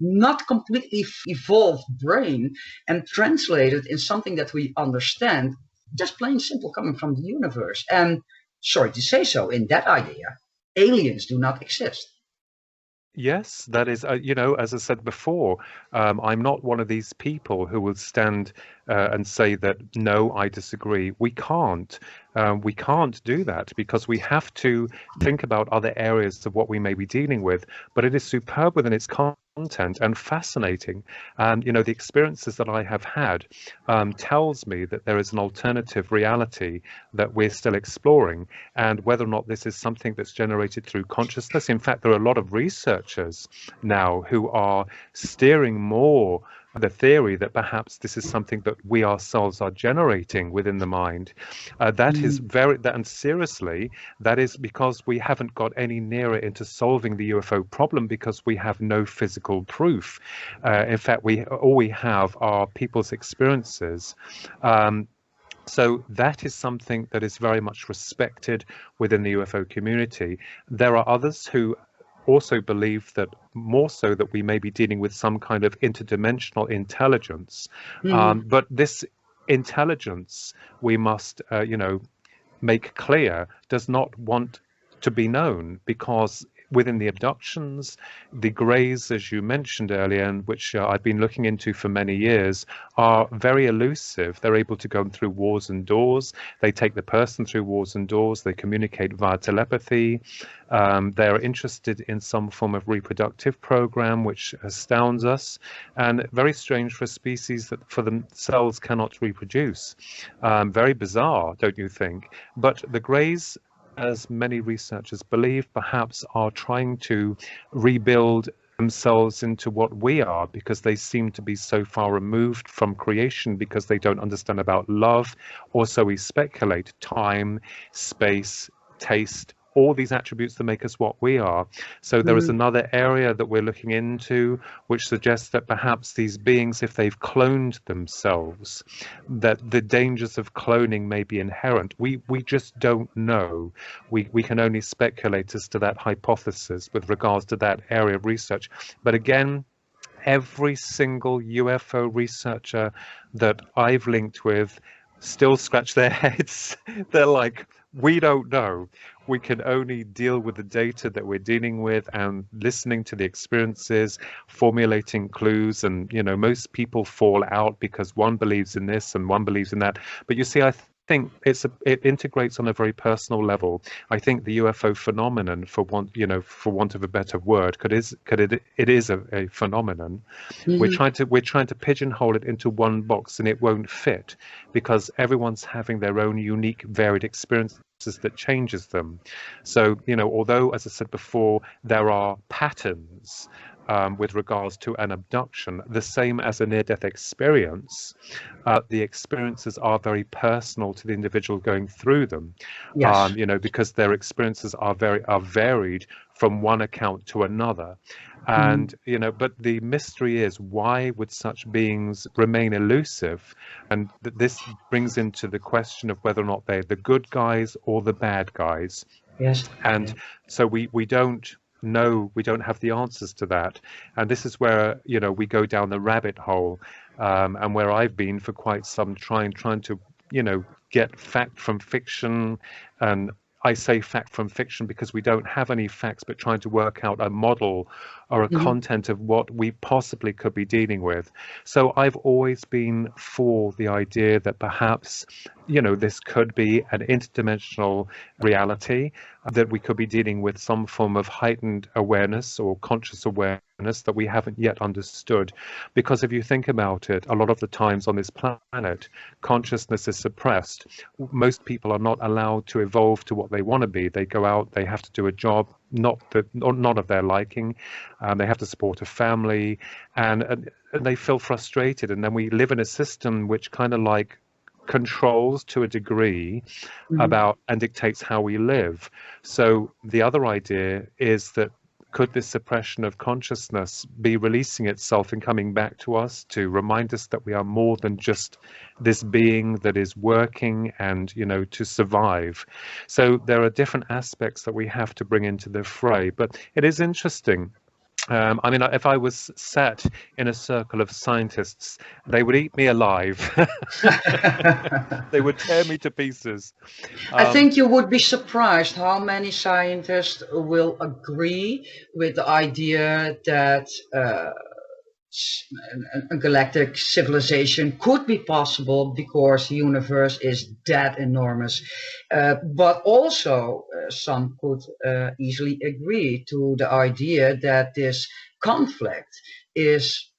Speaker 4: not completely evolved brain and translate it in something that we understand, just plain simple coming from the universe. And sorry to say so, in that idea, aliens do not exist.
Speaker 3: Yes, that is, as I said before, I'm not one of these people who will stand and say that, no, I disagree. We can't. We can't do that because we have to think about other areas of what we may be dealing with. But it is superb within its content and fascinating. And, the experiences that I have had tells me that there is an alternative reality that we're still exploring. And whether or not this is something that's generated through consciousness. In fact, there are a lot of researchers now who are steering more the theory that perhaps this is something that we ourselves are generating within the mind. That is and seriously, that is because we haven't got any nearer into solving the UFO problem because we have no physical proof. In fact, all we have are people's experiences. So that is something that is very much respected within the UFO community. There are others who also believe that more so that we may be dealing with some kind of interdimensional intelligence. But this intelligence, we must, make clear, does not want to be known because within the abductions, the greys, as you mentioned earlier, and which I've been looking into for many years, are very elusive. They're able to go through walls and doors. They take the person through walls and doors. They communicate via telepathy. They're interested in some form of reproductive program, which astounds us, and very strange for a species that for themselves cannot reproduce. Very bizarre, don't you think? But the greys, as many researchers believe, perhaps are trying to rebuild themselves into what we are because they seem to be so far removed from creation because they don't understand about love, or so we speculate, time, space, taste, all these attributes that make us what we are. So there is another area that we're looking into which suggests that perhaps these beings, if they've cloned themselves, that the dangers of cloning may be inherent. We just don't know. We can only speculate as to that hypothesis with regards to that area of research. But again, every single UFO researcher that I've linked with still scratch their heads. They're like, we don't know. We can only deal with the data that we're dealing with and listening to the experiences, formulating clues. And, most people fall out because one believes in this and one believes in that. But you see, I think it integrates on a very personal level. I think the UFO phenomenon, for want of a better word, it is a phenomenon. We're trying to pigeonhole it into one box, and it won't fit because everyone's having their own unique, varied experiences that changes them. So, although, as I said before, there are patterns with regards to an abduction, the same as a near-death experience, the experiences are very personal to the individual going through them.
Speaker 4: Yes.
Speaker 3: Because their experiences are varied from one account to another. And, but the mystery is, why would such beings remain elusive? And this brings into the question of whether or not they're the good guys or the bad guys.
Speaker 4: Yes.
Speaker 3: And so we don't know, we don't have the answers to that. And this is where, we go down the rabbit hole, and where I've been for quite some trying to, get fact from fiction and I say fact from fiction because we don't have any facts, but trying to work out a model or a content of what we possibly could be dealing with. So I've always been for the idea that perhaps, this could be an interdimensional reality, that we could be dealing with some form of heightened awareness or conscious awareness that we haven't yet understood. Because if you think about it, a lot of the times on this planet, consciousness is suppressed. Most people are not allowed to evolve to what they want to be. They go out, they have to do a job, not of their liking. They have to support a family, and they feel frustrated. And then we live in a system which kind of like controls to a degree about and dictates how we live. So the other idea is that could this suppression of consciousness be releasing itself and coming back to us to remind us that we are more than just this being that is working and, to survive? So there are different aspects that we have to bring into the fray. But it is interesting. If I was sat in a circle of scientists, they would eat me alive. They would tear me to pieces.
Speaker 4: I think you would be surprised how many scientists will agree with the idea that a galactic civilization could be possible because the universe is that enormous. But also some could easily agree to the idea that this conflict is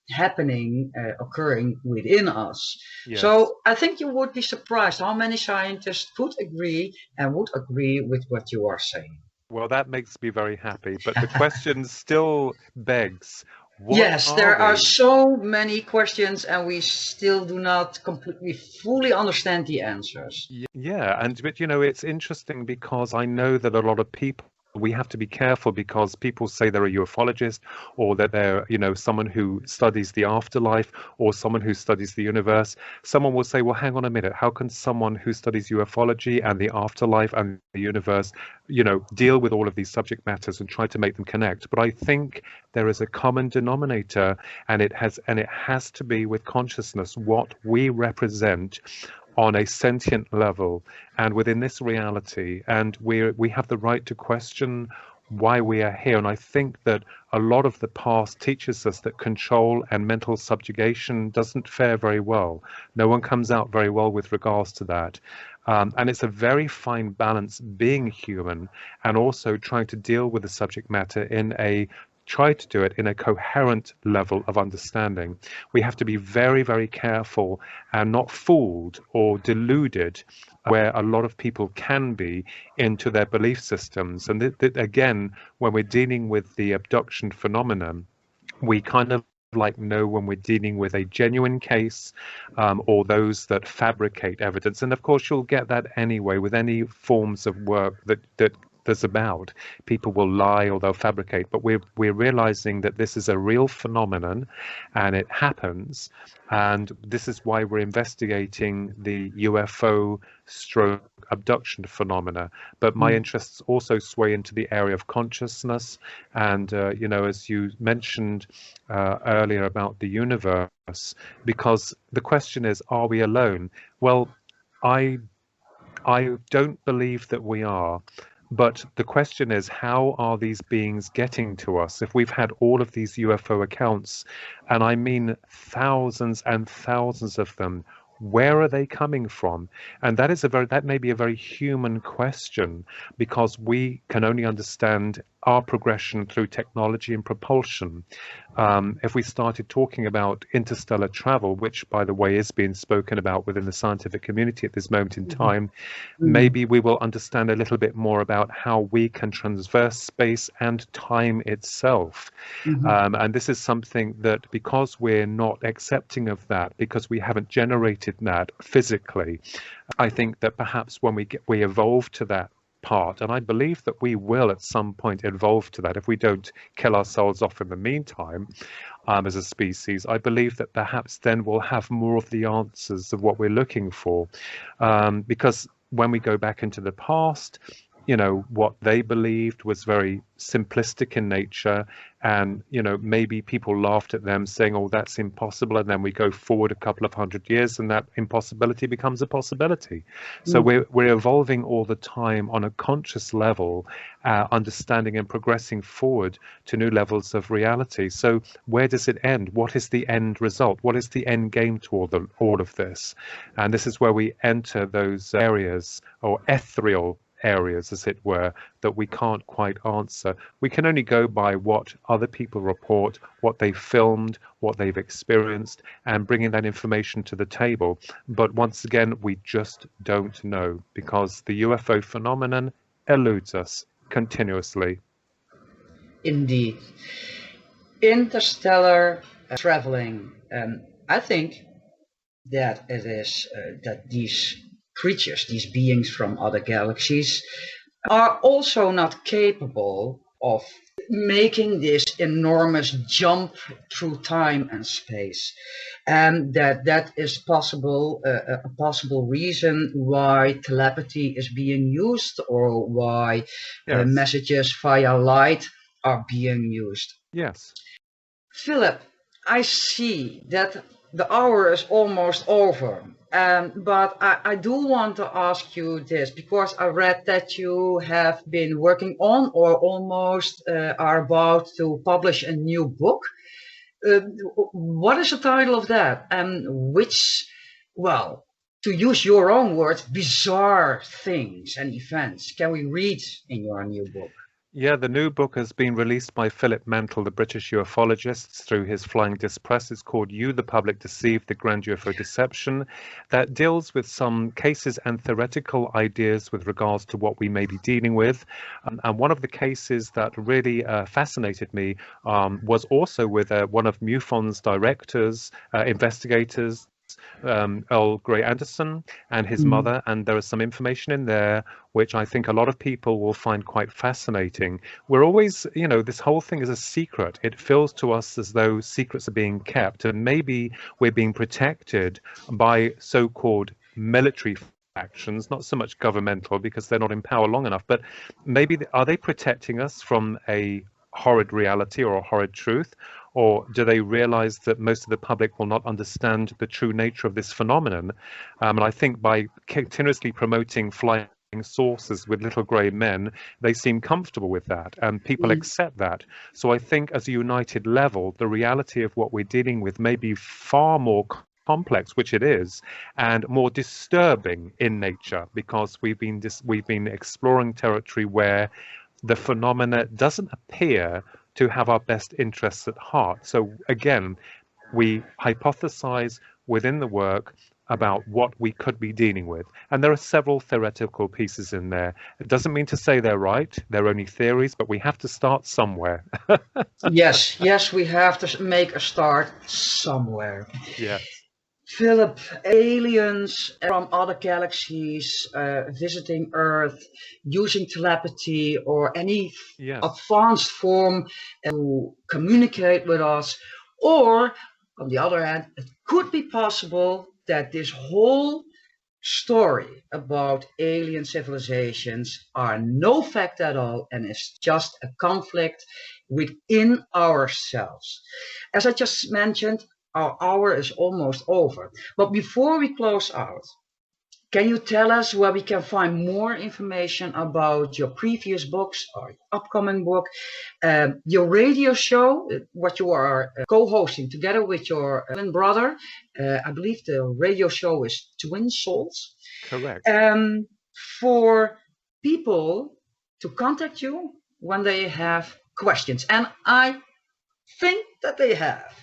Speaker 4: occurring within us.
Speaker 3: Yes.
Speaker 4: So I think you would be surprised how many scientists could agree and would agree with what you are saying.
Speaker 3: Well, that makes me very happy. But the question still begs,
Speaker 4: yes, there are so many questions and we still do not completely fully understand the answers.
Speaker 3: Yeah, but it's interesting because I know that a lot of people, we have to be careful because people say they're a ufologist or that they're, someone who studies the afterlife or someone who studies the universe. Someone will say, well, hang on a minute. How can someone who studies ufology and the afterlife and the universe, deal with all of these subject matters and try to make them connect? But I think there is a common denominator, and it has to be with consciousness, what we represent on a sentient level and within this reality, and we have the right to question why we are here. And I think that a lot of the past teaches us that control and mental subjugation doesn't fare very well. No one comes out very well with regards to that. And it's a very fine balance being human and also trying to deal with the subject matter try to do it in a coherent level of understanding. We have to be very, very careful and not fooled or deluded where a lot of people can be into their belief systems. And again, when we're dealing with the abduction phenomenon, we kind of know when we're dealing with a genuine case or those that fabricate evidence. And of course, you'll get that anyway with any forms of work that's about. People will lie or they'll fabricate, but we're realizing that this is a real phenomenon and it happens, and this is why we're investigating the UFO stroke abduction phenomena. But my interests also sway into the area of consciousness, and as you mentioned earlier about the universe, because the question is, are we alone? Well, I don't believe that we are. But the question is, how are these beings getting to us? If we've had all of these UFO accounts, and I mean thousands and thousands of them, where are they coming from? And that may be a very human question, because we can only understand our progression through technology and propulsion. If we started talking about interstellar travel, which, by the way, is being spoken about within the scientific community at this moment in time, maybe we will understand a little bit more about how we can transverse space and time itself. And this is something that, because we're not accepting of that, because we haven't generated that physically, I think that perhaps when we evolve to that part, and I believe that we will at some point evolve to that if we don't kill ourselves off in the meantime as a species. I believe that perhaps then we'll have more of the answers of what we're looking for, because when we go back into the past, what they believed was very simplistic in nature, and maybe people laughed at them saying, oh, that's impossible, and then we go forward a couple of 100 years and that impossibility becomes a possibility. So we're evolving all the time on a conscious level, understanding and progressing forward to new levels of reality. So where does it end? What is the end result? What is the end game to all of this? And this is where we enter those areas, or ethereal areas, as it were, that we can't quite answer. We can only go by what other people report, what they've filmed, what they've experienced, and bringing that information to the table. But once again, we just don't know, because the UFO phenomenon eludes us continuously.
Speaker 4: Indeed. Interstellar traveling. I think that it is that these creatures, these beings from other galaxies, are also not capable of making this enormous jump through time and space, and that is possible, a possible reason why telepathy is being used, or why
Speaker 3: Yes.
Speaker 4: messages via light are being used.
Speaker 3: Yes.
Speaker 4: Philip, I see that the hour is almost over. But I do want to ask you this, because I read that you have been working on, or almost are about to publish, a new book. What is the title of that? And which, well, to use your own words, bizarre things and events can we read in your new book?
Speaker 3: Yeah, the new book has been released by Philip Mantle, the British ufologist, through his Flying Disc Press. It's called You, the Public Deceived, the Grand UFO Deception, that deals with some cases and theoretical ideas with regards to what we may be dealing with. And one of the cases that really fascinated me was also with one of MUFON's directors, investigators, Earl Grey Anderson, and his mother, and there is some information in there which I think a lot of people will find quite fascinating. We're always, this whole thing is a secret. It feels to us as though secrets are being kept, and maybe we're being protected by so-called military factions, not so much governmental, because they're not in power long enough, but maybe are they protecting us from a horrid reality or a horrid truth? Or do they realize that most of the public will not understand the true nature of this phenomenon? And I think by continuously promoting flying saucers with little grey men, they seem comfortable with that, and people accept that. So I think as a united level, the reality of what we're dealing with may be far more complex, which it is, and more disturbing in nature, because we've been exploring territory where the phenomena doesn't appear to have our best interests at heart. So again, we hypothesize within the work about what we could be dealing with. And there are several theoretical pieces in there. It doesn't mean to say they're right. They're only theories, but we have to start somewhere.
Speaker 4: Yes, we have to make a start somewhere.
Speaker 3: Yes.
Speaker 4: Philip, aliens from other galaxies visiting Earth, using telepathy or any advanced form to communicate with us. Or, on the other hand, it could be possible that this whole story about alien civilizations are no fact at all, and is just a conflict within ourselves. As I just mentioned, our hour is almost over. But before we close out, can you tell us where we can find more information about your previous books or your upcoming book, your radio show, what you are co-hosting together with your twin brother? I believe the radio show is Twin Souls.
Speaker 3: Correct.
Speaker 4: For people to contact you when they have questions. And I think that they have.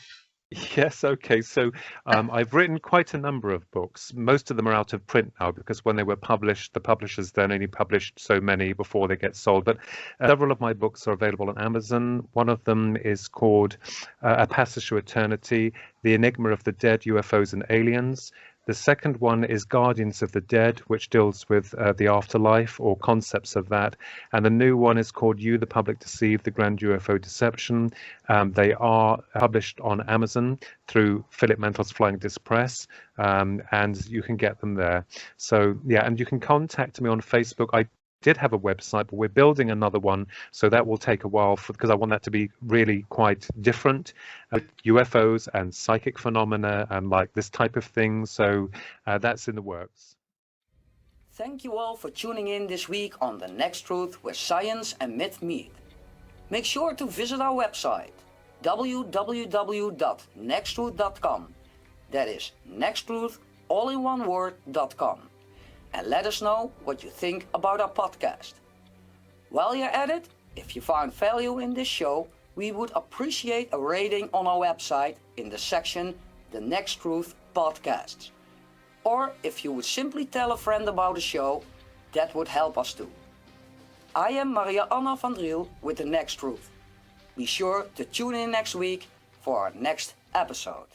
Speaker 3: Yes, okay. So I've written quite a number of books. Most of them are out of print now, because when they were published, the publishers then only published so many before they get sold. But several of my books are available on Amazon. One of them is called A Passage to Eternity, The Enigma of the Dead, UFOs and Aliens. The second one is Guardians of the Dead, which deals with the afterlife or concepts of that. And the new one is called You, the Public Deceived, the Grand UFO Deception. They are published on Amazon through Philip Mantle's Flying Disc Press, and you can get them there. So, yeah, and you can contact me on Facebook. I did have a website, but we're building another one, so that will take a while because I want that to be really quite different. UFOs and psychic phenomena and like this type of thing, so that's in the works.
Speaker 2: Thank you all for tuning in this week on The Next Truth, where science and myth meet. Make sure to visit our website, www.nexttruth.com. That is nexttruth, all in one word.com. And let us know what you think about our podcast. While you're at it, if you found value in this show, we would appreciate a rating on our website in the section The Next Truth Podcasts. Or if you would simply tell a friend about the show, that would help us too. I am Maria Anna van Driel with The Next Truth. Be sure to tune in next week for our next episode.